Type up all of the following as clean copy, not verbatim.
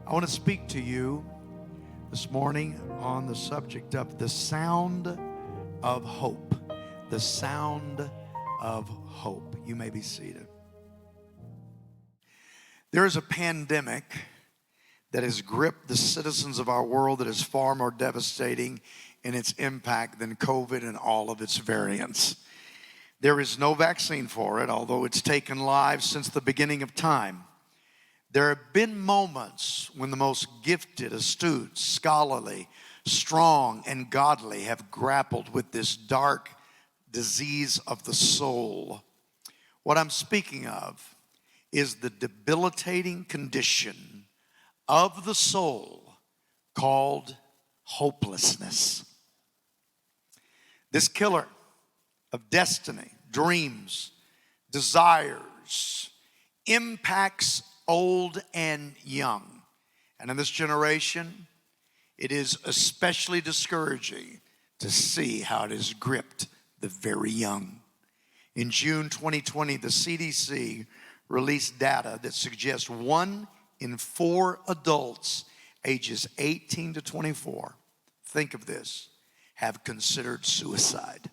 I want to speak to you this morning on the subject of the sound of hope. The sound of hope. You may be seated. There is a pandemic that has gripped the citizens of our world that is far more devastating in its impact than COVID and all of its variants. There is no vaccine for it, although it's taken lives since the beginning of time. There have been moments when the most gifted, astute, scholarly, strong, and godly have grappled with this dark disease of the soul. What I'm speaking of is the debilitating condition of the soul called hopelessness. This killer of destiny, dreams, desires, impacts old and young. And in this generation, it is especially discouraging to see how it has gripped the very young. In June 2020, the CDC released data that suggests 1 in 4 adults ages 18 to 24, think of this, have considered suicide.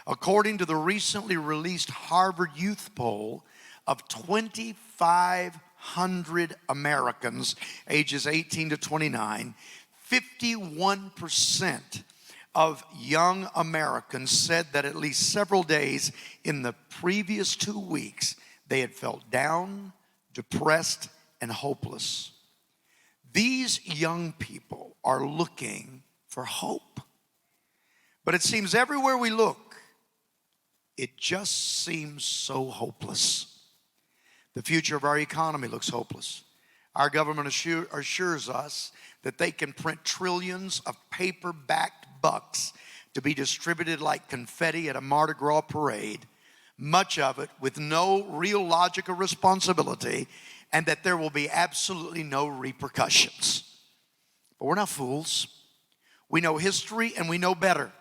According to the recently released Harvard Youth Poll of 2,500 Americans ages 18 to 29, 51% of young Americans said that at least several days in the previous 2 weeks they had felt down, depressed, and hopeless. These young people are looking for hope. But it seems everywhere we look, it just seems so hopeless. The future of our economy looks hopeless. Our government assures us that they can print trillions of paper-backed bucks to be distributed like confetti at a Mardi Gras parade, much of it with no real logic or responsibility, and that there will be absolutely no repercussions. But we're not fools. We know history and we know better.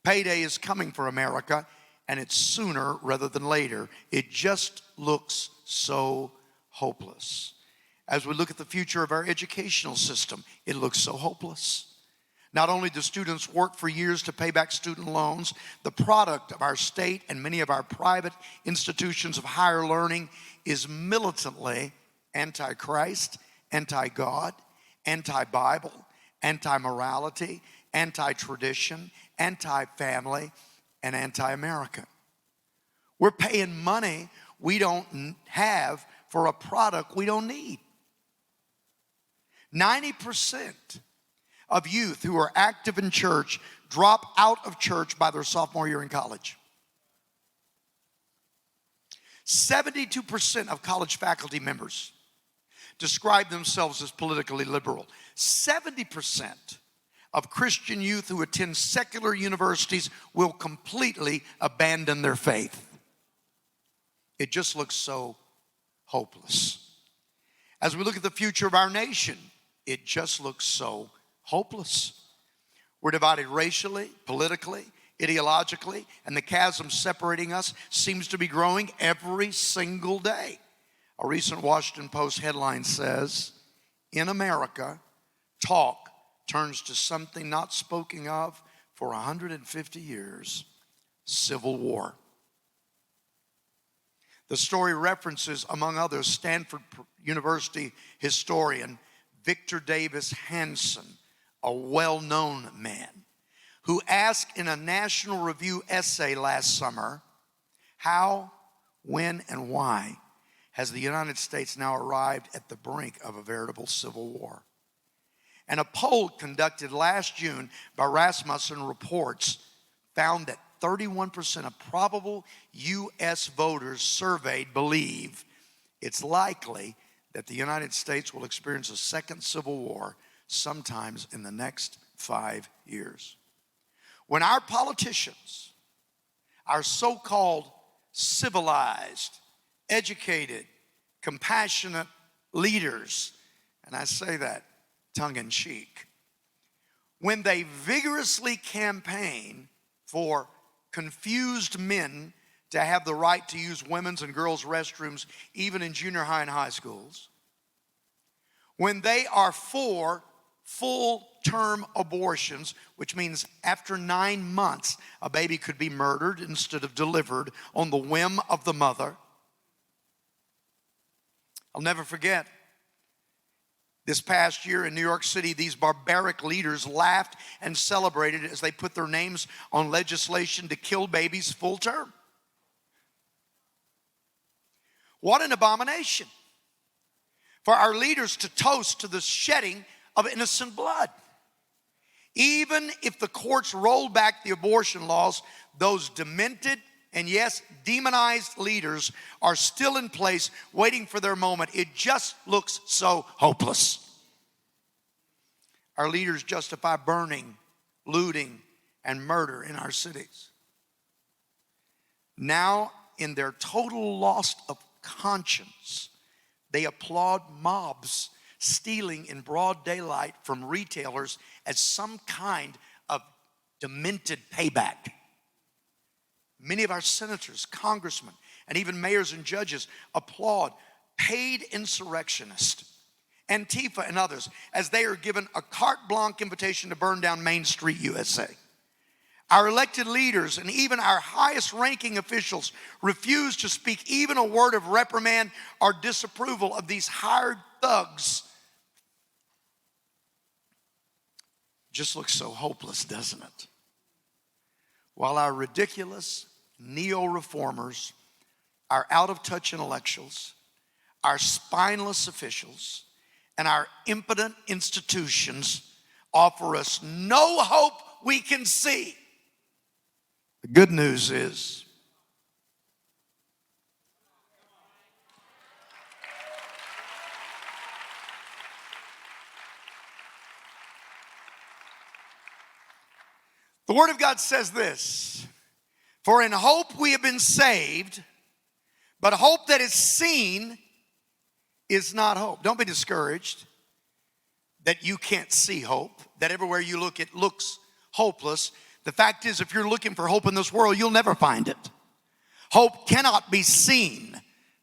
Payday is coming for America, and it's sooner rather than later. It just looks so hopeless. As we look at the future of our educational system, it looks so hopeless. Not only do students work for years to pay back student loans, the product of our state and many of our private institutions of higher learning is militantly anti-Christ, anti-God, anti-Bible, anti-morality, anti-tradition, anti-family, and anti-American. We're paying money we don't have for a product we don't need. 90% of youth who are active in church drop out of church by their sophomore year in college. 72% of college faculty members describe themselves as politically liberal. 70% of Christian youth who attend secular universities will completely abandon their faith. It just looks so hopeless. As we look at the future of our nation, it just looks so hopeless. We're divided racially, politically, ideologically, and the chasm separating us seems to be growing every single day. A recent Washington Post headline says, "In America, talk turns to something not spoken of for 150 years, civil war." The story references, among others, Stanford University historian Victor Davis Hanson, a well-known man, who asked in a National Review essay last summer, how, when, and why has the United States now arrived at the brink of a veritable civil war? And a poll conducted last June by Rasmussen Reports found that 31% of probable U.S. voters surveyed believe it's likely that the United States will experience a second civil war sometimes in the next 5 years. When our politicians, our so-called civilized, educated, compassionate leaders, and I say that tongue-in-cheek, when they vigorously campaign for confused men to have the right to use women's and girls' restrooms even in junior high and high schools, when they are for full-term abortions, which means after 9 months, a baby could be murdered instead of delivered on the whim of the mother. I'll never forget, this past year in New York City, these barbaric leaders laughed and celebrated as they put their names on legislation to kill babies full term. What an abomination for our leaders to toast to the shedding of innocent blood. Even if the courts roll back the abortion laws, those demented and yes, demonized leaders are still in place waiting for their moment. It just looks so hopeless. Our leaders justify burning, looting, and murder in our cities. Now, in their total loss of conscience, they applaud mobs stealing in broad daylight from retailers as some kind of demented payback. Many of our senators, congressmen, and even mayors and judges applaud paid insurrectionists, Antifa and others, as they are given a carte blanche invitation to burn down Main Street, USA. Our elected leaders and even our highest ranking officials refuse to speak even a word of reprimand or disapproval of these hired thugs. Just looks so hopeless, doesn't it? While our ridiculous neo-reformers, our out-of-touch intellectuals, our spineless officials, and our impotent institutions offer us no hope we can see. The good news is the Word of God says this: for in hope we have been saved, but hope that is seen is not hope. Don't be discouraged that you can't see hope, that everywhere you look it looks hopeless. The fact is, if you're looking for hope in this world, you'll never find it. Hope cannot be seen,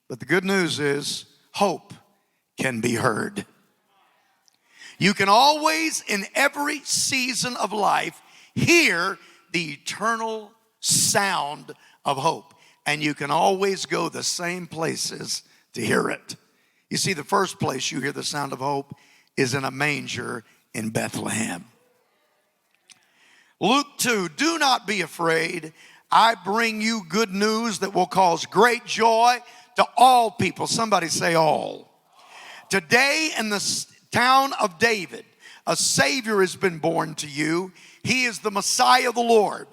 but the good news is hope can be heard. You can always, in every season of life, hear the eternal sound of hope. And you can always go the same places to hear it. You see, the first place you hear the sound of hope is in a manger in Bethlehem. Luke 2, do not be afraid. I bring you good news that will cause great joy to all people. Somebody say all. Today in the town of David, a Savior has been born to you. He is the Messiah, the Lord.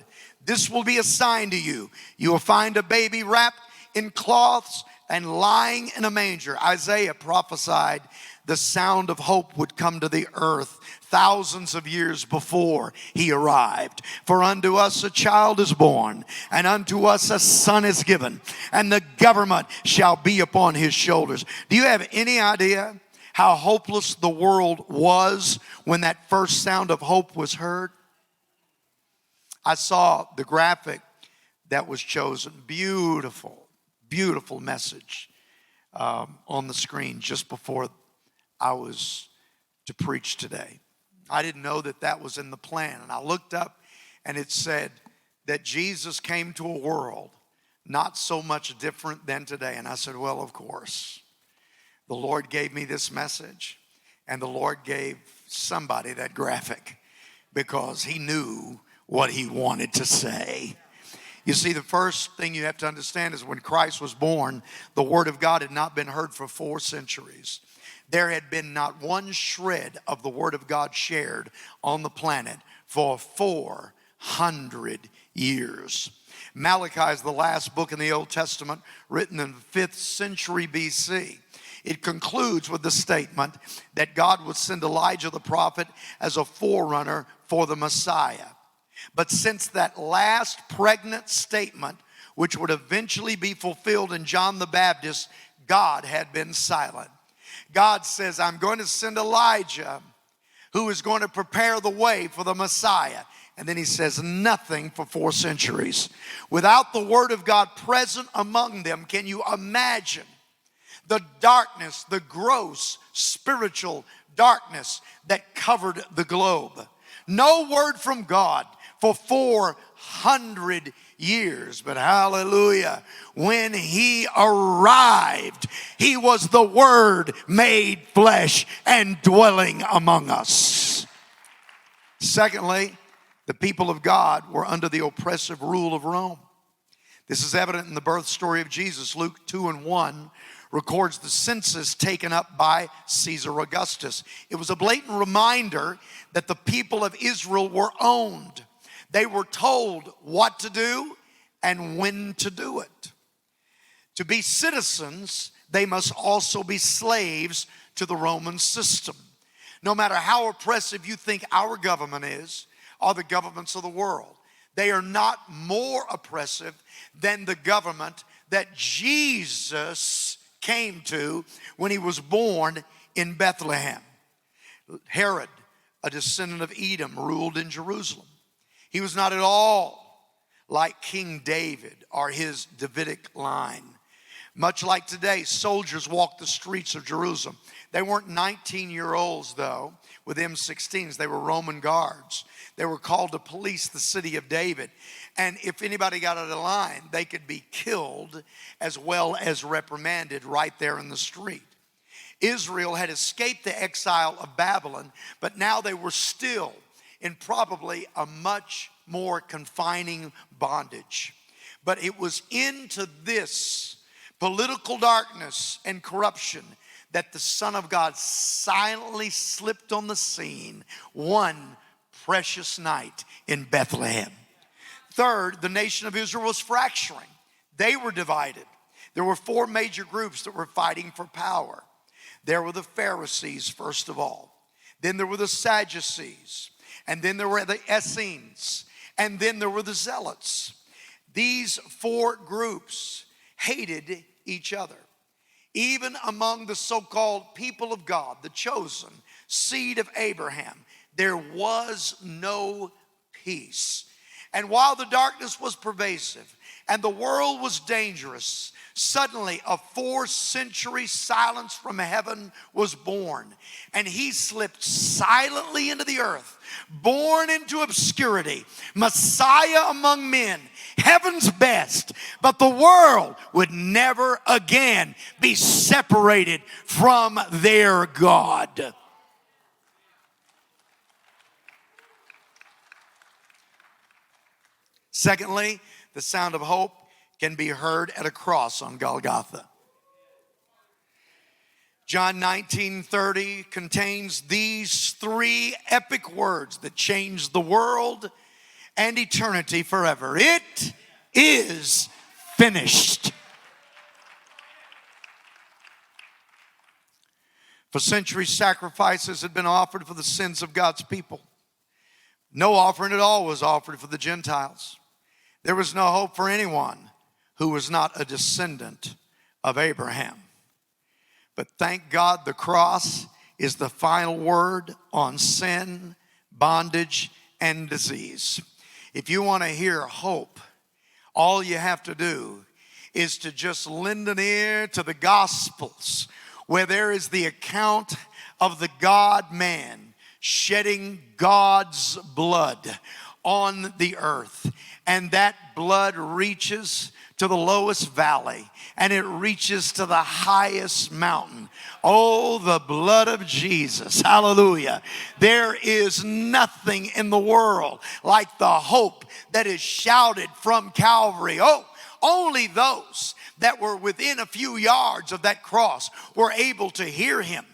This will be a sign to you. You will find a baby wrapped in cloths and lying in a manger. Isaiah prophesied the sound of hope would come to the earth thousands of years before he arrived. For unto us a child is born, and unto us a son is given, and the government shall be upon his shoulders. Do you have any idea how hopeless the world was when that first sound of hope was heard? I saw the graphic that was chosen. Beautiful, beautiful message on the screen just before I was to preach today. I didn't know that that was in the plan. And I looked up and it said that Jesus came to a world not so much different than today. And I said, well, of course. The Lord gave me this message, and the Lord gave somebody that graphic because he knew what he wanted to say. You see, the first thing you have to understand is when Christ was born, the Word of God had not been heard for 4 centuries. There had been not one shred of the Word of God shared on the planet for 400 years. Malachi is the last book in the Old Testament written in the 5th century BC. It concludes with the statement that God would send Elijah the prophet as a forerunner for the Messiah. But since that last pregnant statement, which would eventually be fulfilled in John the Baptist, God had been silent. God says, I'm going to send Elijah, who is going to prepare the way for the Messiah. And then he says nothing for 4 centuries. Without the Word of God present among them, can you imagine the darkness, the gross spiritual darkness that covered the globe. No word from God for 400 years. But hallelujah, when he arrived, he was the Word made flesh and dwelling among us. Secondly, the people of God were under the oppressive rule of Rome. This is evident in the birth story of Jesus. Luke 2:1 records the census taken up by Caesar Augustus. It was a blatant reminder that the people of Israel were owned. They were told what to do and when to do it. To be citizens, they must also be slaves to the Roman system. No matter how oppressive you think our government is, or the governments of the world, they are not more oppressive than the government that Jesus came to when he was born in Bethlehem. Herod, a descendant of Edom, ruled in Jerusalem. He was not at all like King David or his Davidic line. Much like today, soldiers walked the streets of Jerusalem. They weren't 19-year-olds, though, with M16s. They were Roman guards. They were called to police the city of David. And if anybody got out of line, they could be killed as well as reprimanded right there in the street. Israel had escaped the exile of Babylon, but now they were still in probably a much more confining bondage. But it was into this political darkness and corruption that the Son of God silently slipped on the scene one precious night in Bethlehem. Third, the nation of Israel was fracturing. They were divided. There were four major groups that were fighting for power. There were the Pharisees, first of all. Then there were the Sadducees. And then there were the Essenes. And then there were the Zealots. These four groups hated each other. Even among the so-called people of God, the chosen seed of Abraham, there was no peace. And while the darkness was pervasive and the world was dangerous, suddenly a 4-century silence from heaven was born. And he slipped silently into the earth, born into obscurity, Messiah among men, heaven's best. But the world would never again be separated from their God. Secondly, the sound of hope can be heard at a cross on Golgotha. John 19:30 contains these 3 epic words that changed the world and eternity forever. It is finished. For centuries, sacrifices had been offered for the sins of God's people. No offering at all was offered for the Gentiles. There was no hope for anyone who was not a descendant of Abraham. But thank God the cross is the final word on sin, bondage, and disease. If you want to hear hope, all you have to do is to just lend an ear to the Gospels, where there is the account of the God-man shedding God's blood on the earth. And that blood reaches to the lowest valley, and it reaches to the highest mountain. Oh, the blood of Jesus. Hallelujah. There is nothing in the world like the hope that is shouted from Calvary. Oh, only those that were within a few yards of that cross were able to hear him.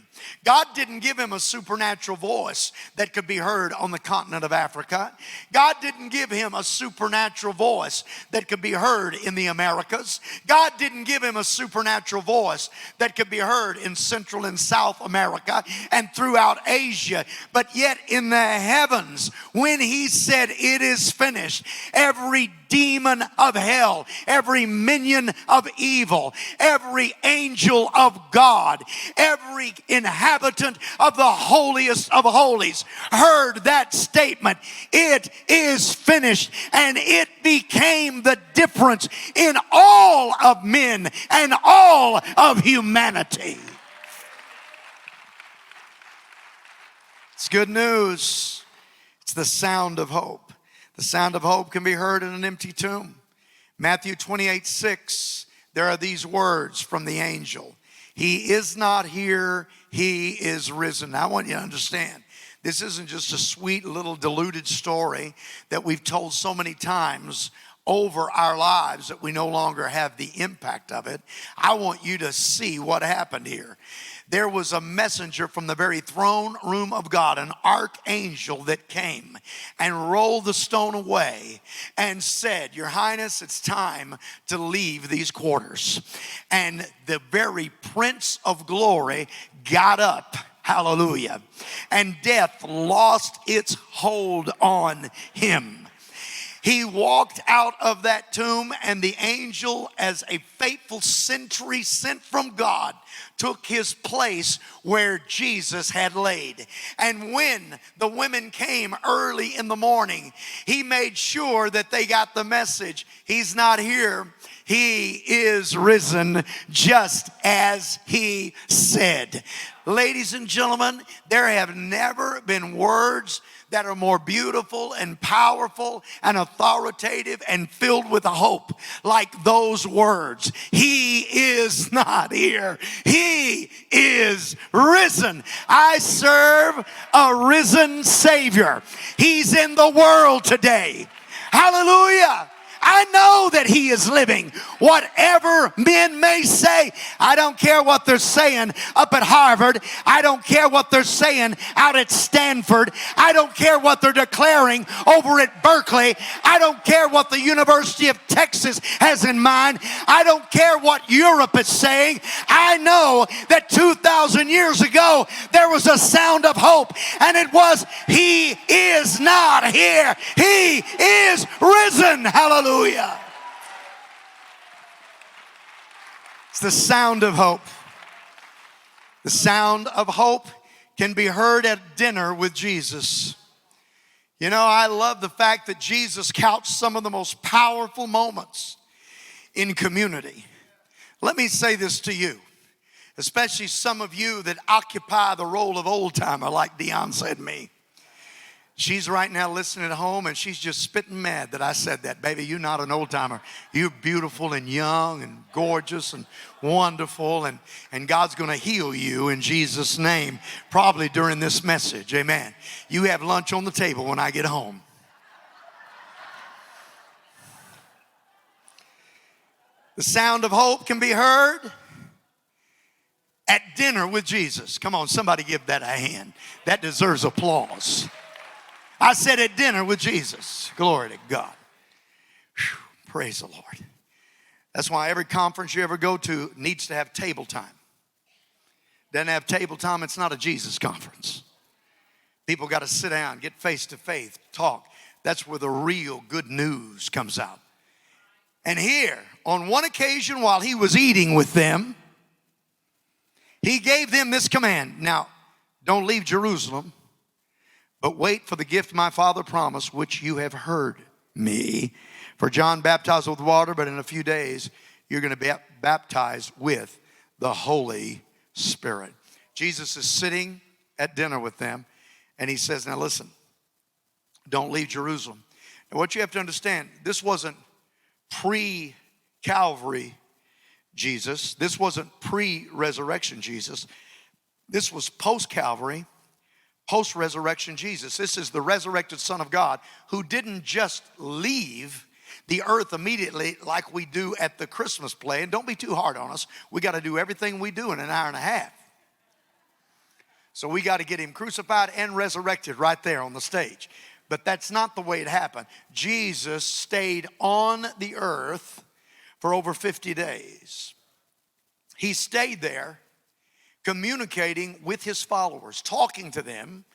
God didn't give him a supernatural voice that could be heard on the continent of Africa. God didn't give him a supernatural voice that could be heard in the Americas. God didn't give him a supernatural voice that could be heard in Central and South America and throughout Asia. But yet in the heavens, when he said it is finished, every demon of hell, every minion of evil, every angel of God, every inhabitant of the holiest of holies heard that statement, "It is finished," and it became the difference in all of men and all of humanity. It's good news. It's the sound of hope. The sound of hope can be heard in an empty tomb. Matthew 28:6, there are these words from the angel. "He is not here, he is risen." Now, I want you to understand, this isn't just a sweet little diluted story that we've told so many times over our lives that we no longer have the impact of it. I want you to see what happened here. There was a messenger from the very throne room of God, an archangel that came and rolled the stone away and said, "Your Highness, it's time to leave these quarters." And the very Prince of Glory got up. Hallelujah. And death lost its hold on him. He walked out of that tomb, and the angel, as a faithful sentry sent from God, took his place where Jesus had laid. And when the women came early in the morning, he made sure that they got the message. He's not here. He is risen, just as he said. Ladies and gentlemen, there have never been words that are more beautiful and powerful and authoritative and filled with hope like those words. He is not here. He is risen. I serve a risen Savior. He's in the world today. Hallelujah. I know that he is living. Whatever men may say, I don't care what they're saying up at Harvard. I don't care what they're saying out at Stanford. I don't care what they're declaring over at Berkeley. I don't care what the University of Texas has in mind. I don't care what Europe is saying. I know that 2,000 years ago there was a sound of hope, and it was, "He is not here. He is risen." Hallelujah. It's the sound of hope. The sound of hope can be heard at dinner with Jesus. You know, I love the fact that Jesus couched some of the most powerful moments in community. Let me say this to you, especially some of you that occupy the role of old timer, like Dion said me. She's right now listening at home, and she's just spitting mad that I said that. Baby, you're not an old timer. You're beautiful and young and gorgeous and wonderful, and God's going to heal you in Jesus' name, probably during this message. Amen. You have lunch on the table when I get home. The sound of hope can be heard at dinner with Jesus. Come on, somebody give that a hand. That deserves applause. I said at dinner with Jesus. Glory to God. Whew, praise the Lord. That's why every conference you ever go to needs to have table time. Doesn't have table time, it's not a Jesus conference. People got to sit down, get face to face, talk. That's where the real good news comes out. And here, on one occasion while he was eating with them, he gave them this command. Now, don't leave Jerusalem, but wait for the gift my Father promised, which you have heard me. For John baptized with water, but in a few days you're going to be baptized with the Holy Spirit. Jesus is sitting at dinner with them, and he says, now listen, don't leave Jerusalem. Now what you have to understand, this wasn't pre-Calvary Jesus. This wasn't pre-resurrection Jesus. This was post-Calvary, post-resurrection Jesus. This is the resurrected Son of God who didn't just leave the earth immediately like we do at the Christmas play. And don't be too hard on us. We got to do everything we do in an hour and a half. So we got to get him crucified and resurrected right there on the stage. But that's not the way it happened. Jesus stayed on the earth for over 50 days. He stayed there, communicating with his followers, talking to them,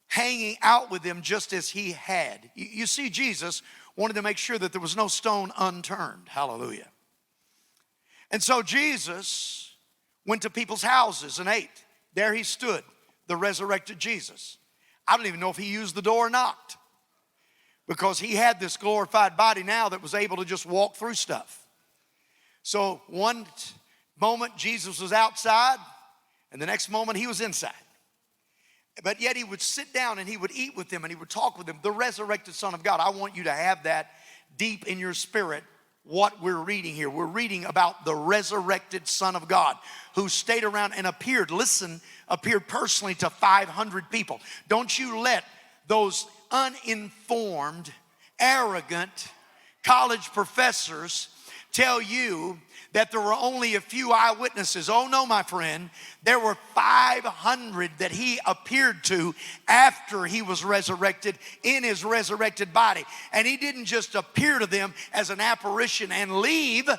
hanging out with them just as he had. You see, Jesus wanted to make sure that there was no stone unturned. Hallelujah. And so Jesus went to people's houses and ate. There he stood, the resurrected Jesus. I don't even know if he used the door or not, because he had this glorified body now that was able to just walk through stuff. So one moment Jesus was outside, and the next moment he was inside. But yet he would sit down and he would eat with them and he would talk with them. The resurrected Son of God. I want you to have that deep in your spirit, what we're reading here. We're reading about the resurrected Son of God who stayed around and appeared personally to 500 people. Don't you let those uninformed, arrogant college professors tell you that there were only a few eyewitnesses. Oh no, my friend. There were 500 that he appeared to after he was resurrected in his resurrected body. And he didn't just appear to them as an apparition and leave.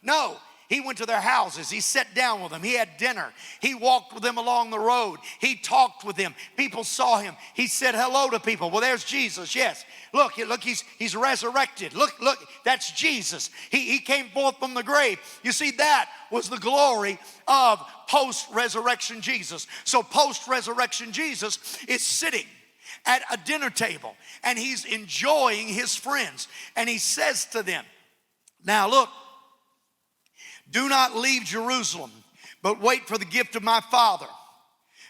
No. He went to their houses. He sat down with them. He had dinner. He walked with them along the road. He talked with them. People saw him. He said hello to people. Well, there's Jesus. Yes. Look, he's resurrected. Look, that's Jesus. He came forth from the grave. You see, that was the glory of post-resurrection Jesus. So post-resurrection Jesus is sitting at a dinner table and he's enjoying his friends. And he says to them, now look, do not leave Jerusalem, but wait for the gift of my Father,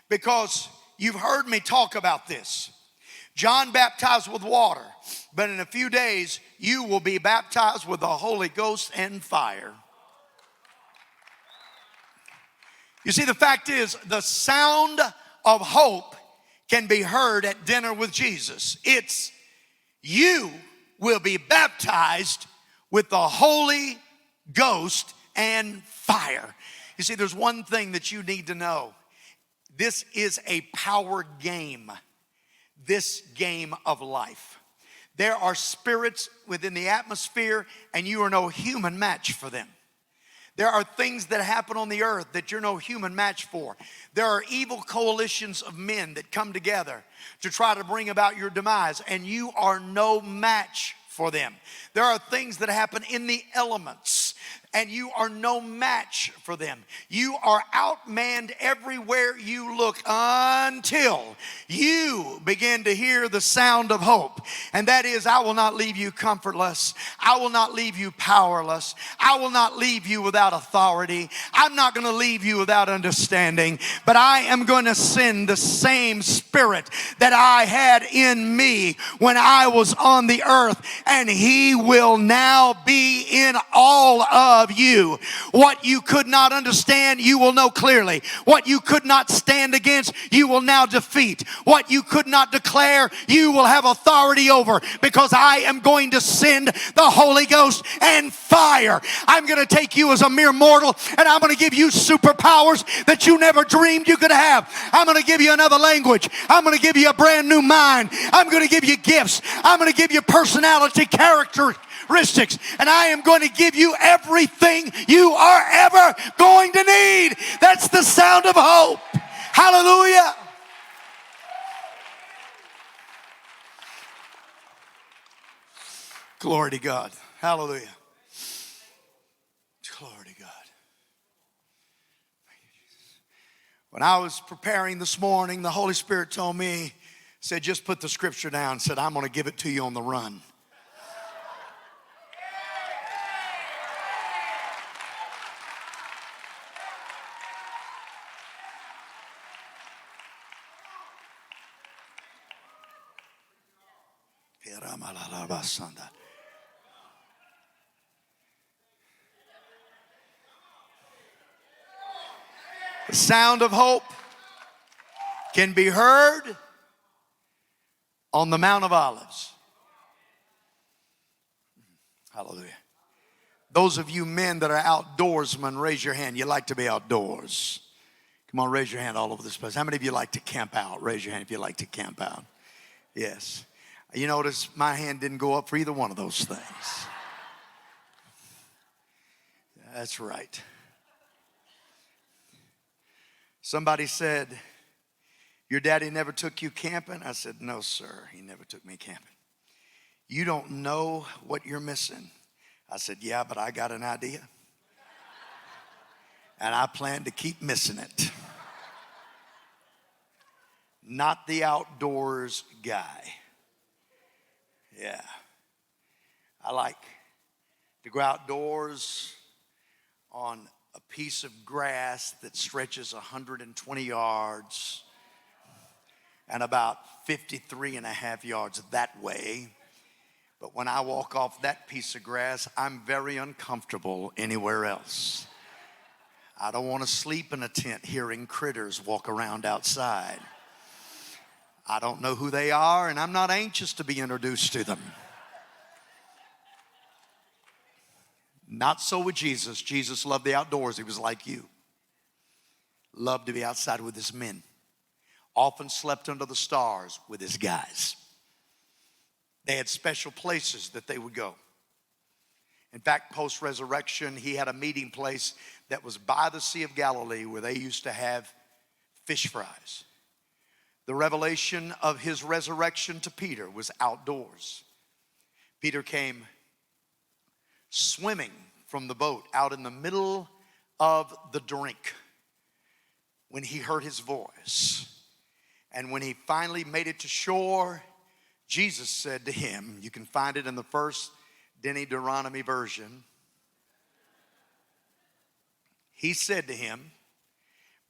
because you've heard me talk about this. John baptized with water, but in a few days you will be baptized with the Holy Ghost and fire. You see, the fact is, the sound of hope can be heard at dinner with Jesus. It's, you will be baptized with the Holy Ghost and fire. You see, there's one thing that you need to know. This is a power game. This game of life. There are spirits within the atmosphere, and you are no human match for them. There are things that happen on the earth that you're no human match for. There are evil coalitions of men that come together to try to bring about your demise, and you are no match for them. There are things that happen in the elements, and you are no match for them. You are outmanned everywhere you look until you begin to hear the sound of hope. And that is, I will not leave you comfortless. I will not leave you powerless. I will not leave you without authority. I'm not going to leave you without understanding. But I am going to send the same Spirit that I had in me when I was on the earth. And He will now be in all of you. What you could not understand, you will know clearly. What you could not stand against, you will now defeat. What you could not declare, you will have authority over, because I am going to send the Holy Ghost and fire. I'm going to take you as a mere mortal, and I'm going to give you superpowers that you never dreamed you could have. I'm going to give you another language. I'm going to give you a brand new mind. I'm going to give you gifts. I'm going to give you personality, characteristics, and I am going to give you everything you are ever going to need. That's the sound of hope. Hallelujah. Glory to God. Hallelujah. Glory to God. When I was preparing this morning, the Holy Spirit told me, said, just put the scripture down. Said, I'm going to give it to you on the run. The sound of hope can be heard on the Mount of Olives. Hallelujah. Those of you men that are outdoorsmen, raise your hand. You like to be outdoors. Come on, raise your hand all over this place. How many of you like to camp out? Raise your hand if you like to camp out. Yes. You notice my hand didn't go up for either one of those things. That's right. Somebody said, your daddy never took you camping? I said, no, sir. He never took me camping. You don't know what you're missing. I said, yeah, but I got an idea. And I plan to keep missing it. Not the outdoors guy. Yeah. I like to go outdoors on a piece of grass that stretches 120 yards and about 53 and a half yards that way. But when I walk off that piece of grass, I'm very uncomfortable anywhere else. I don't want to sleep in a tent hearing critters walk around outside. I don't know who they are, and I'm not anxious to be introduced to them. Not so with Jesus. Jesus loved the outdoors. He was like you. Loved to be outside with his men. Often slept under the stars with his guys. They had special places that they would go. In fact, post-resurrection, he had a meeting place that was by the Sea of Galilee where they used to have fish fries. The revelation of his resurrection to Peter was outdoors. Peter came swimming from the boat out in the middle of the brink when he heard his voice. And when he finally made it to shore, Jesus said to him, you can find it in the first Denny Duron version. He said to him,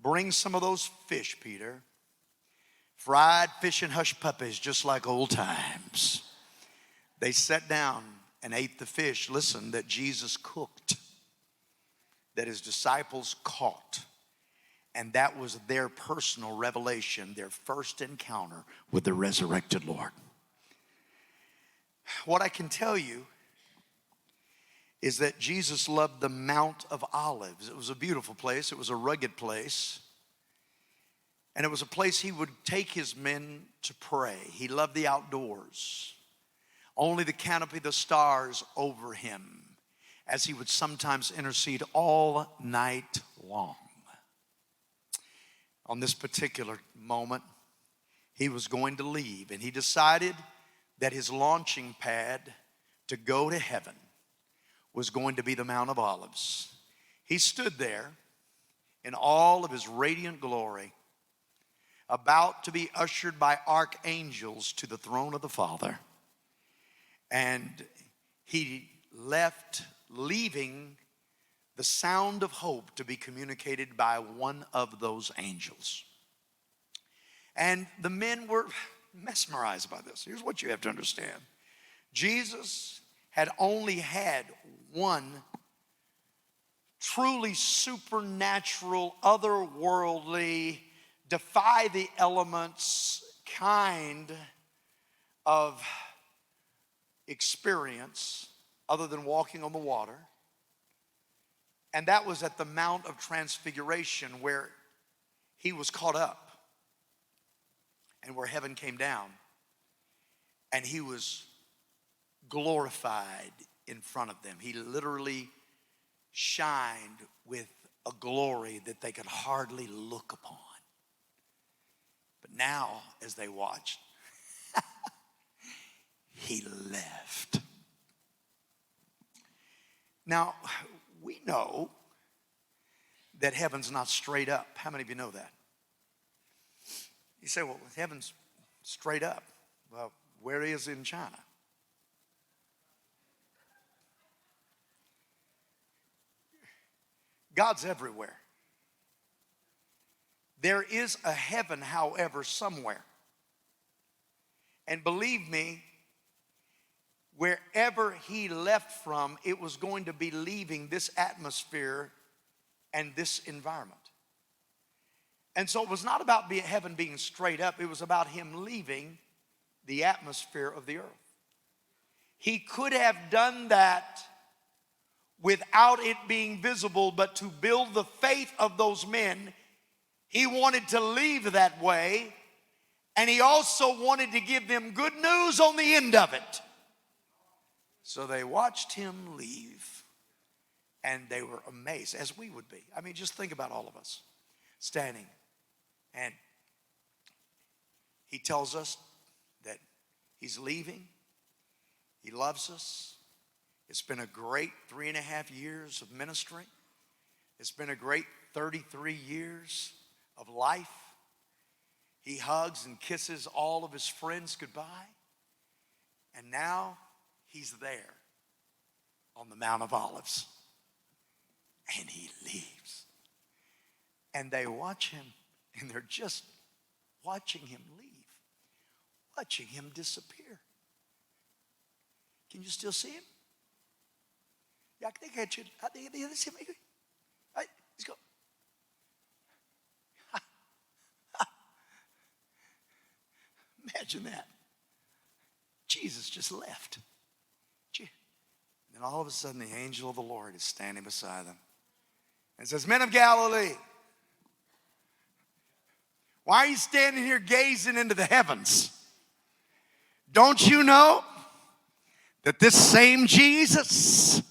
bring some of those fish, Peter. Fried fish and hush puppies, just like old times. They sat down and ate the fish, listen, that Jesus cooked, that his disciples caught. And that was their personal revelation, their first encounter with the resurrected Lord. What I can tell you is that Jesus loved the Mount of Olives. It was a beautiful place. It was a rugged place. And it was a place he would take his men to pray. He loved the outdoors. Only the canopy of the stars over him, as he would sometimes intercede all night long. On this particular moment, he was going to leave, and he decided that his launching pad to go to heaven was going to be the Mount of Olives. He stood there in all of his radiant glory, about to be ushered by archangels to the throne of the Father. And he left, leaving the sound of hope to be communicated by one of those angels. And the men were mesmerized by this. Here's what you have to understand. Jesus had only had one truly supernatural, otherworldly, defy the elements kind of experience other than walking on the water. And that was at the Mount of Transfiguration, where he was caught up and where heaven came down and he was glorified in front of them. He literally shined with a glory that they could hardly look upon. But now, as they watched, he left. Now, we know that heaven's not straight up. How many of you know that? You say, well, heaven's straight up. Well, where is it in China? God's everywhere. There is a heaven, however, somewhere. And believe me, wherever he left from, it was going to be leaving this atmosphere and this environment. And so it was not about heaven being straight up. It was about him leaving the atmosphere of the earth. He could have done that without it being visible, but to build the faith of those men, he wanted to leave that way, and he also wanted to give them good news on the end of it. So they watched him leave, and they were amazed, as we would be. I mean, just think about all of us standing, and he tells us that he's leaving, He loves us. It's been a great 3.5 years of ministry. It's been a great 33 years of life. He hugs and kisses all of his friends goodbye. And now he's there on the Mount of Olives. And he leaves. And they watch him, and they're just watching him leave, watching him disappear. Can you still see him? Yeah, I think I should. Let's see him. Let's go. Imagine that. Jesus just left. And then all of a sudden, the angel of the Lord is standing beside them and says, "Men of Galilee, why are you standing here gazing into the heavens? Don't you know that this same Jesus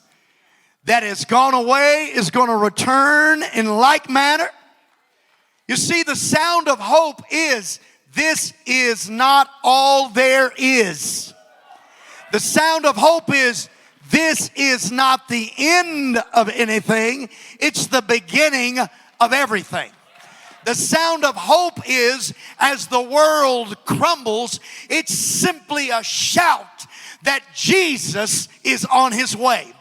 that has gone away is going to return in like manner?" You see, the sound of hope is, this is not all there is. The sound of hope is, this is not the end of anything. It's the beginning of everything. The sound of hope is, as the world crumbles, it's simply a shout that Jesus is on his way.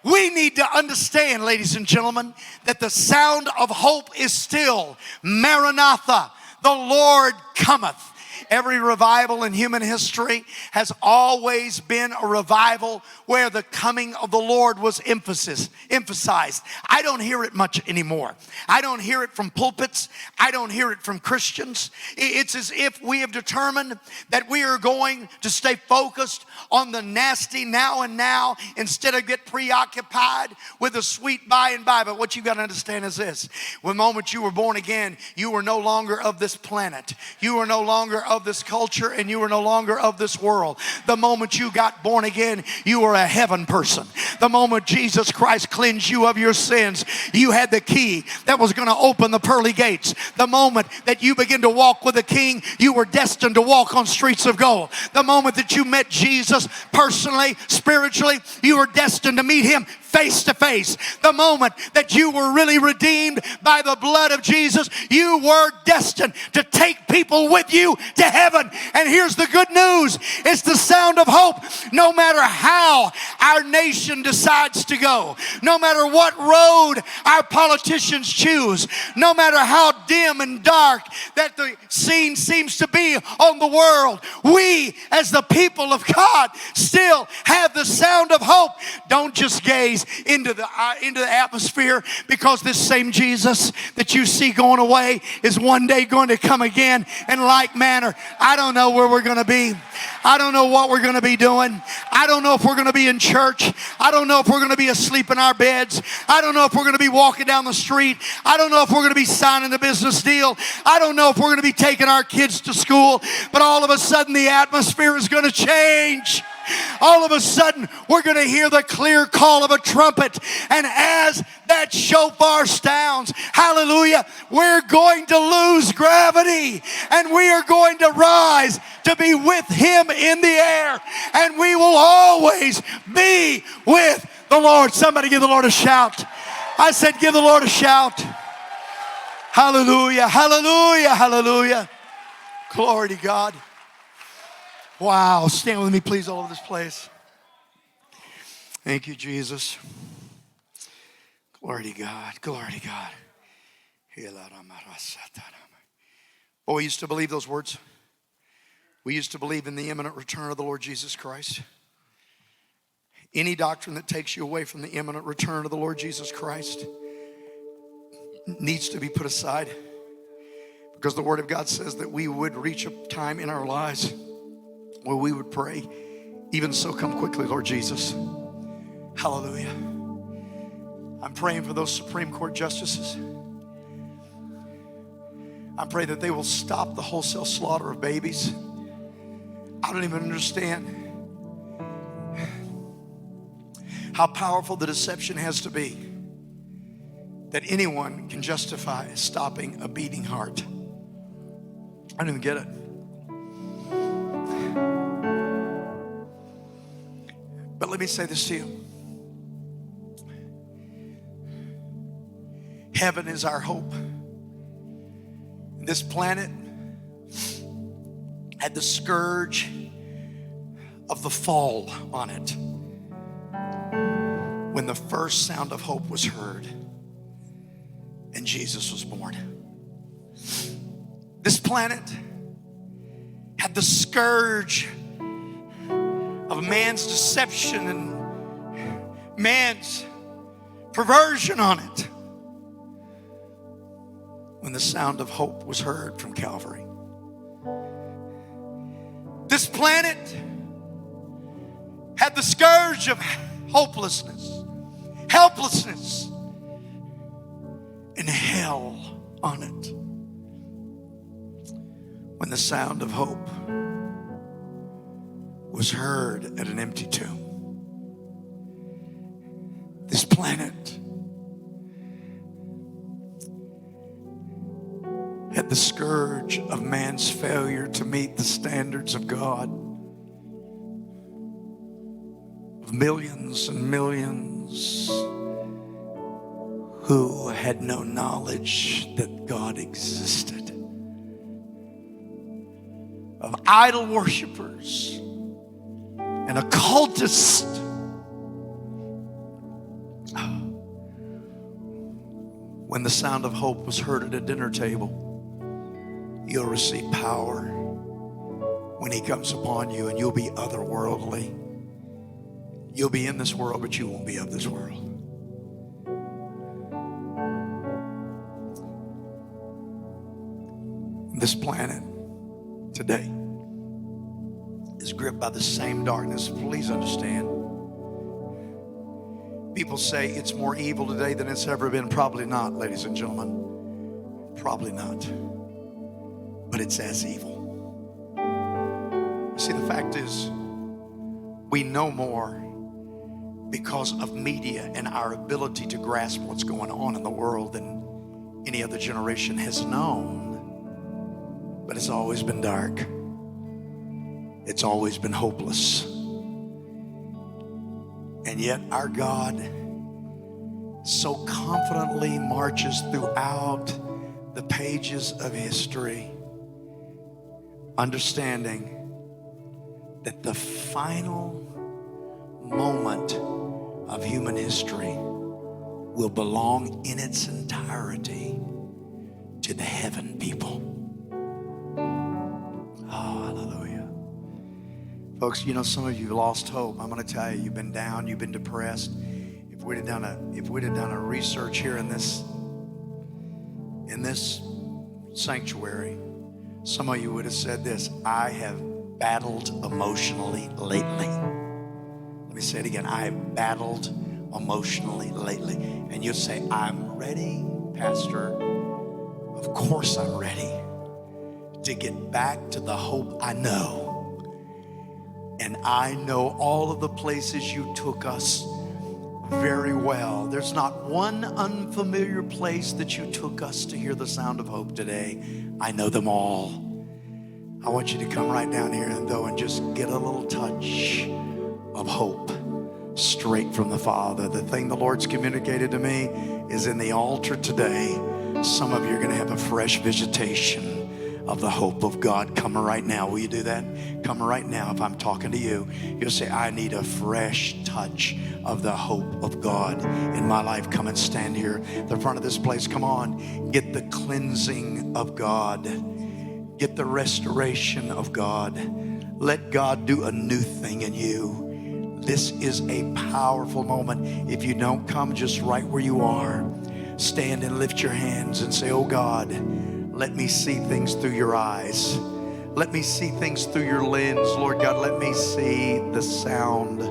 We need to understand, ladies and gentlemen, that the sound of hope is still, Maranatha, the Lord cometh. Every revival in human history has always been a revival where the coming of the Lord was emphasized. I don't hear it much anymore. I don't hear it from pulpits. I don't hear it from Christians. It's as if we have determined that we are going to stay focused on the nasty now and now instead of get preoccupied with the sweet by and by. But what you got to understand is this. The moment you were born again, you were no longer of this planet. You were no longer of this culture, and you were no longer of this world. The moment you got born again, you were a heaven person. The moment Jesus Christ cleansed you of your sins, you had the key that was going to open the pearly gates. The moment that you begin to walk with the King, you were destined to walk on streets of gold. The moment that you met Jesus personally, spiritually, you were destined to meet him face to face. The moment that you were really redeemed by the blood of Jesus, you were destined to take people with you to heaven. And here's the good news. It's the sound of hope. No matter how our nation decides to go, no matter what road our politicians choose, no matter how dim and dark that the scene seems to be on the world, we as the people of God still have the sound of hope. Don't just gaze into the atmosphere, because this same Jesus that you see going away is one day going to come again in like manner. I don't know where we're going to be. I don't know what we're going to be doing. I don't know if we're going to be in church. I don't know if we're going to be asleep in our beds. I don't know if we're going to be walking down the street. I don't know if we're going to be signing a business deal. I don't know if we're going to be taking our kids to school. But all of a sudden the atmosphere is going to change. All of a sudden, we're going to hear the clear call of a trumpet. And as that shofar sounds, hallelujah, we're going to lose gravity. And we are going to rise to be with him in the air. And we will always be with the Lord. Somebody give the Lord a shout. I said, give the Lord a shout. Hallelujah, hallelujah, hallelujah. Glory to God. Wow, stand with me, please, all over this place. Thank you, Jesus. Glory to God, glory to God. Oh, we used to believe those words. We used to believe in the imminent return of the Lord Jesus Christ. Any doctrine that takes you away from the imminent return of the Lord Jesus Christ needs to be put aside, because the Word of God says that we would reach a time in our lives where we would pray, even so come quickly, Lord Jesus. Hallelujah. I'm praying for those Supreme Court justices. I pray that they will stop the wholesale slaughter of babies. I don't even understand how powerful the deception has to be that anyone can justify stopping a beating heart. I don't even get it. let me say this to you. Heaven is our hope. This planet had the scourge of the fall on it when the first sound of hope was heard and Jesus was born. This planet had the scourge of man's deception and man's perversion on it when the sound of hope was heard from Calvary. This planet had the scourge of hopelessness, helplessness, and hell on it when the sound of hope was heard at an empty tomb. This planet had the scourge of man's failure to meet the standards of God, of millions and millions who had no knowledge that God existed, of idol worshipers and occultists. When the sound of hope was heard at a dinner table, you'll receive power when he comes upon you, and you'll be otherworldly. You'll be in this world, but you won't be of this world. This planet today is gripped by the same darkness. Please understand. People say it's more evil today than it's ever been. Probably not, ladies and gentlemen. Probably not. But it's as evil. See, the fact is, we know more because of media and our ability to grasp what's going on in the world than any other generation has known. But it's always been dark. It's always been hopeless. And yet our God so confidently marches throughout the pages of history, understanding that the final moment of human history will belong in its entirety to the heaven people. Oh, hallelujah. Folks, you know, some of you lost hope. I'm going to tell you, you've been down, you've been depressed. If we'd have done a research here in this sanctuary, some of you would have said this: I have battled emotionally lately. Let me say it again. I have battled emotionally lately. And you'll say, I'm ready, Pastor. Of course I'm ready to get back to the hope I know. And I know all of the places you took us very well. There's not one unfamiliar place that you took us to hear the sound of hope today. I know them all. I want you to come right down here though and just get a little touch of hope straight from the Father. The thing the Lord's communicated to me is in the altar today, some of you are going to have a fresh visitation of the hope of God. Come right now. Will you do that? Come right now. If I'm talking to you, you'll say, I need a fresh touch of the hope of God in my life. Come and stand here at the front of this place. Come on. Get the cleansing of God. Get the restoration of God. Let God do a new thing in you. This is a powerful moment. If you don't come just right where you are, stand and lift your hands and say, oh God, let me see things through your eyes. Let me see things through your lens. Lord God, let me see the sound.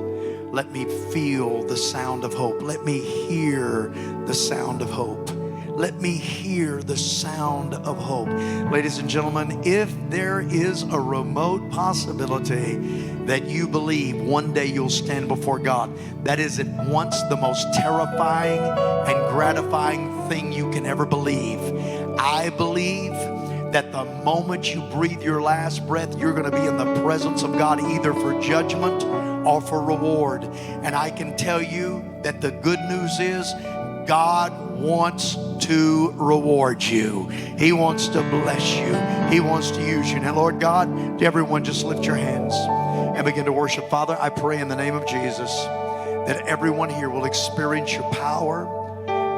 Let me feel the sound of hope. Let me hear the sound of hope. Let me hear the sound of hope. Ladies and gentlemen, if there is a remote possibility that you believe one day you'll stand before God, that is at once the most terrifying and gratifying thing you can ever believe. I believe that the moment you breathe your last breath, you're going to be in the presence of God, either for judgment or for reward. And I can tell you that the good news is God wants to reward you. He wants to bless you. He wants to use you. Now, Lord God, to everyone, just lift your hands and begin to worship. Father, I pray in the name of Jesus that everyone here will experience your power,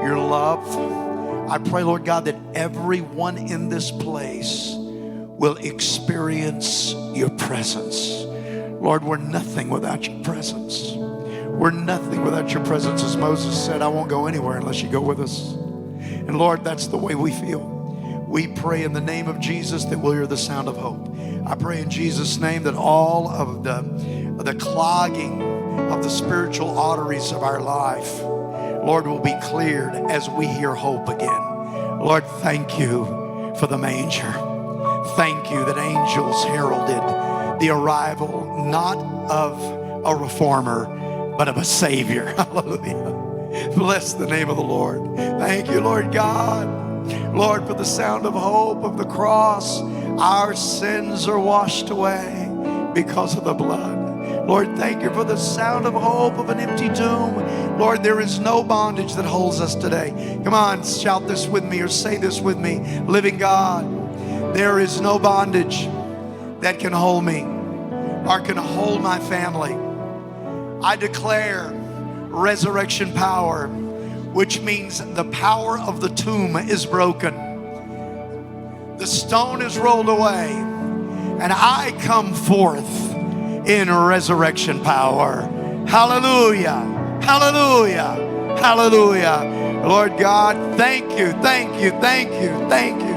your love. I pray, Lord God, that everyone in this place will experience your presence. Lord, we're nothing without your presence. We're nothing without your presence. As Moses said, I won't go anywhere unless you go with us. And Lord, that's the way we feel. We pray in the name of Jesus that we'll hear the sound of hope. I pray in Jesus' name that all of the clogging of the spiritual arteries of our life, Lord, will be cleared as we hear hope again. Lord, thank you for the manger. Thank you that angels heralded the arrival not of a reformer, but of a Savior. Hallelujah. Bless the name of the Lord. Thank you, Lord God. Lord, for the sound of hope of the cross. Our sins are washed away because of the blood. Lord, thank you for the sound of hope of an empty tomb. Lord, there is no bondage that holds us today. Come on, shout this with me or say this with me. Living God, there is no bondage that can hold me or can hold my family. I declare resurrection power, which means the power of the tomb is broken. The stone is rolled away, and I come forth in resurrection power. Hallelujah, hallelujah, hallelujah. Lord God, thank you, thank you, thank you, thank you.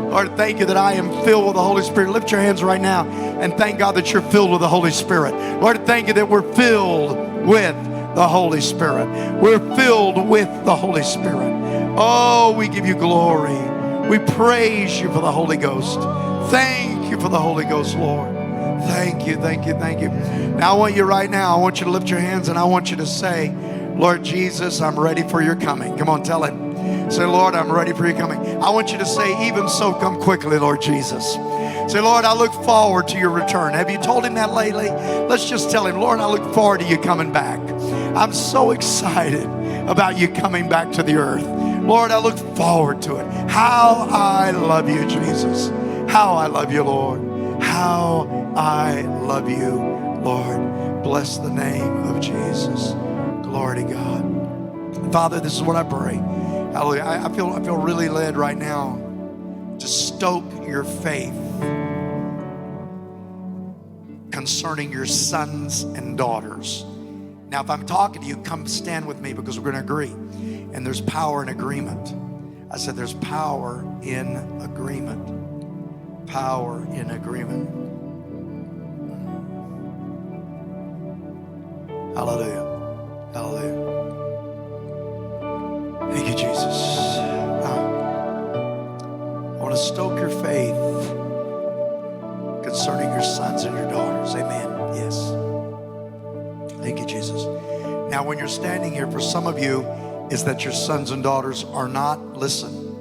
Lord, thank you that I am filled with the Holy Spirit. Lift your hands right now and thank God that you're filled with the Holy Spirit. Lord, thank you that we're filled with the Holy Spirit. We're filled with the Holy Spirit. Oh, we give you glory. We praise you for the Holy Ghost. Thank you for the Holy Ghost, Lord. Thank you, thank you, thank you. Now I want you right now, I want you to lift your hands and I want you to say, Lord Jesus, I'm ready for your coming. Come on, tell him. Say, Lord, I'm ready for your coming. I want you to say, even so, come quickly, Lord Jesus. Say, Lord, I look forward to your return. Have you told him that lately? Let's just tell him, Lord, I look forward to you coming back. I'm so excited about you coming back to the earth. Lord, I look forward to it. How I love you, Jesus. How I love you, Lord. How I love you, Lord. Bless the name of Jesus. Glory to God. Father, this is what I pray. Hallelujah. I feel really led right now to stoke your faith concerning your sons and daughters. Now, if I'm talking to you, come stand with me because we're going to agree. And there's power in agreement. I said there's power in agreement. Power in agreement. Hallelujah. Hallelujah. Thank you, Jesus. I want to stoke your faith concerning your sons and your daughters. Amen. Yes. Thank you, Jesus. Now, when you're standing here, for some of you, is that your sons and daughters are not, listen,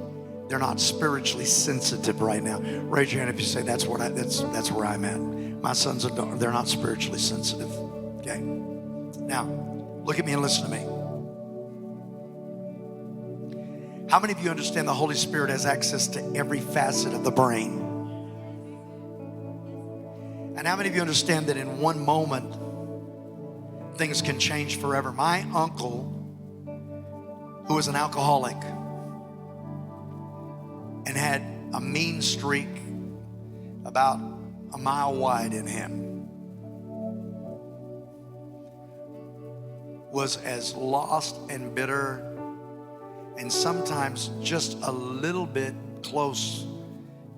they're not spiritually sensitive right now. Raise your hand if you say that's where I'm at. My sons and daughters, they're not spiritually sensitive. Okay. Now, look at me and listen to me. How many of you understand the Holy Spirit has access to every facet of the brain? And how many of you understand that in one moment, things can change forever? My uncle, who was an alcoholic and had a mean streak about a mile wide in him, was as lost and bitter and sometimes just a little bit close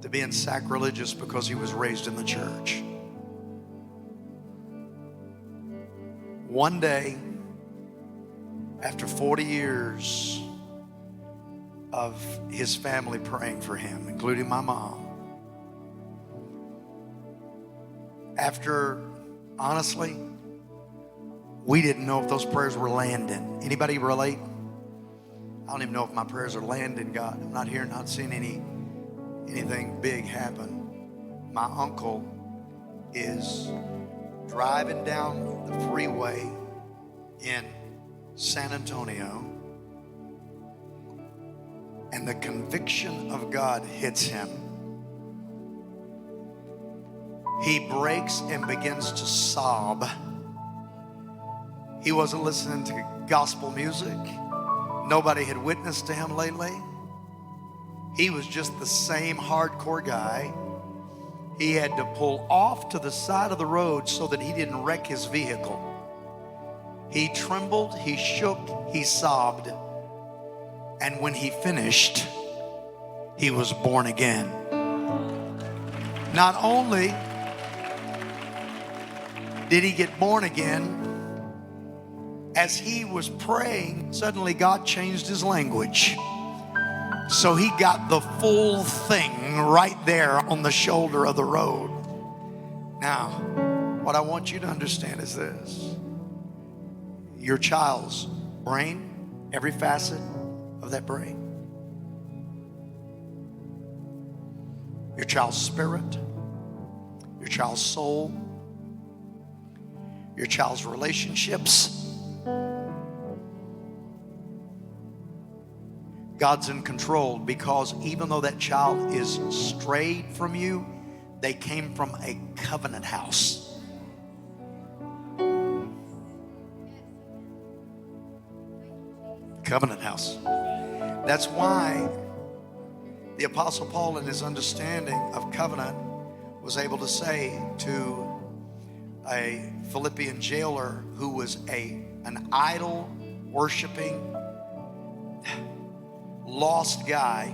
to being sacrilegious because he was raised in the church. One day, after 40 years of his family praying for him, including my mom, after, honestly, we didn't know if those prayers were landing. Anybody relate? I don't even know if my prayers are landing, God. I'm not hearing, not seeing any anything big happen. My uncle is driving down the freeway in San Antonio, and the conviction of God hits him. He breaks and begins to sob. He wasn't listening to gospel music. Nobody had witnessed to him lately. He was just the same hardcore guy. He had to pull off to the side of the road so that he didn't wreck his vehicle. He trembled, he shook, he sobbed. And when he finished, he was born again. Not only did he get born again, as he was praying, suddenly God changed his language. So he got the full thing right there on the shoulder of the road. Now, what I want you to understand is this. Your child's brain, every facet of that brain, your child's spirit, your child's soul, your child's relationships, God's in control, because even though that child is strayed from you, they came from a covenant house. Covenant house. That's why the Apostle Paul, in his understanding of covenant, was able to say to a Philippian jailer who was an idol worshiping lost guy,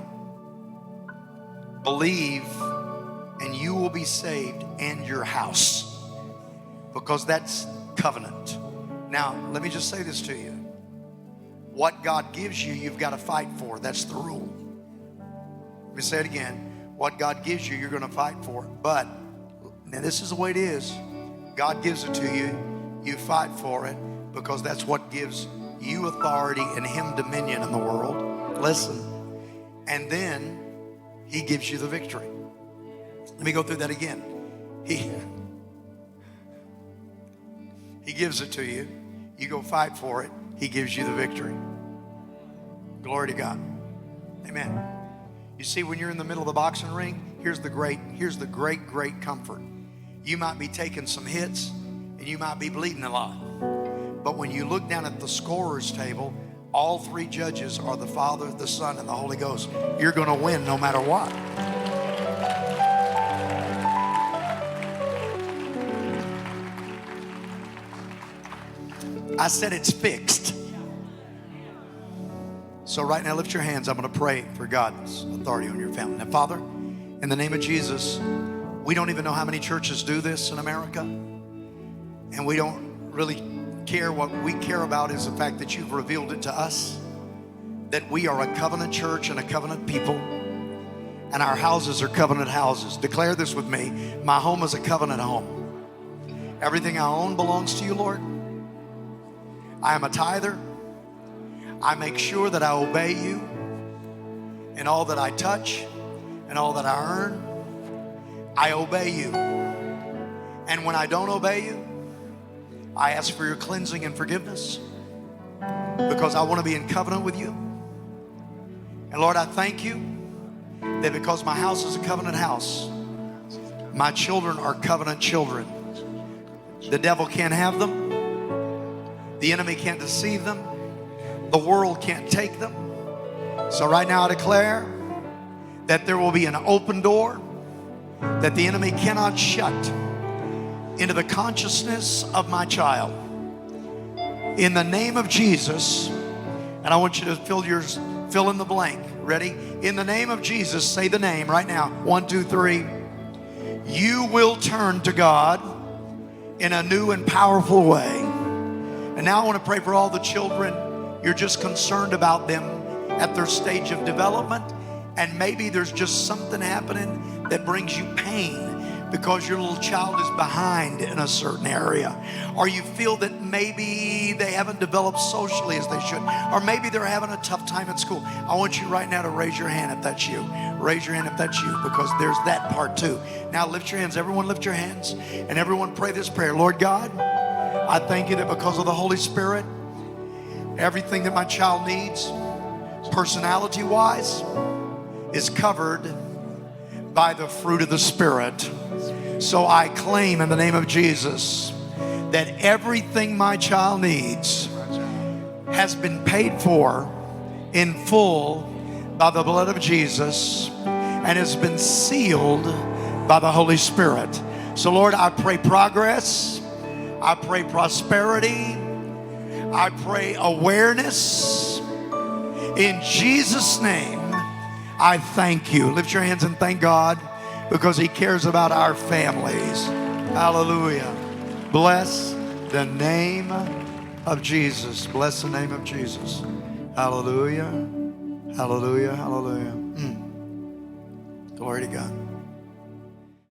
believe and you will be saved and your house, because that's covenant. Now, let me just say this to you. What God gives you, you've got to fight for. That's the rule. Let me say it again. What God gives you, you're going to fight for. But, now this is the way it is. God gives it to you, you fight for it, because that's what gives you authority and him dominion in the world. Listen. And then he gives you the victory. Let me go through that again. He gives it to you. You go fight for it. He gives you the victory. Glory to God. Amen. You see, when you're in the middle of the boxing ring, here's the great comfort. You might be taking some hits and you might be bleeding a lot. But when you look down at the scorer's table, all three judges are the Father, the Son, and the Holy Ghost. You're going to win no matter what. I said it's fixed. So right now, lift your hands. I'm going to pray for God's authority on your family. Now, Father, in the name of Jesus, we don't even know how many churches do this in America. And we don't really care. What we care about is the fact that you've revealed it to us, that we are a covenant church and a covenant people, and our houses are covenant houses. Declare this with me. My home is a covenant home. Everything I own belongs to you, Lord. I am a tither. I make sure that I obey you in all that I touch and all that I earn. I obey you. And when I don't obey you, I ask for your cleansing and forgiveness, because I want to be in covenant with you. And Lord, I thank you that because my house is a covenant house, my children are covenant children. The devil can't have them. The enemy can't deceive them. The world can't take them. So right now I declare that there will be an open door that the enemy cannot shut into the consciousness of my child. In the name of Jesus, and I want you to fill in the blank. Ready? In the name of Jesus, say the name right now. 1, 2, 3. You will turn to God in a new and powerful way. And now I want to pray for all the children. You're just concerned about them at their stage of development, and maybe there's just something happening that brings you pain because your little child is behind in a certain area, or you feel that maybe they haven't developed socially as they should, or maybe they're having a tough time at school, I want you right now to raise your hand if that's you. Raise your hand if that's you, because there's that part too. Now lift your hands. Everyone lift your hands, and everyone pray this prayer. Lord God, I thank you that because of the Holy Spirit, everything that my child needs, personality-wise, is covered by the fruit of the Spirit. So I claim in the name of Jesus that everything my child needs has been paid for in full by the blood of Jesus and has been sealed by the Holy Spirit. So Lord, I pray progress, I pray prosperity, I pray awareness. In Jesus' name, I thank you. Lift your hands and thank God, because He cares about our families. Hallelujah. Bless the name of Jesus. Bless the name of Jesus. Hallelujah. Hallelujah. Hallelujah. Glory to God.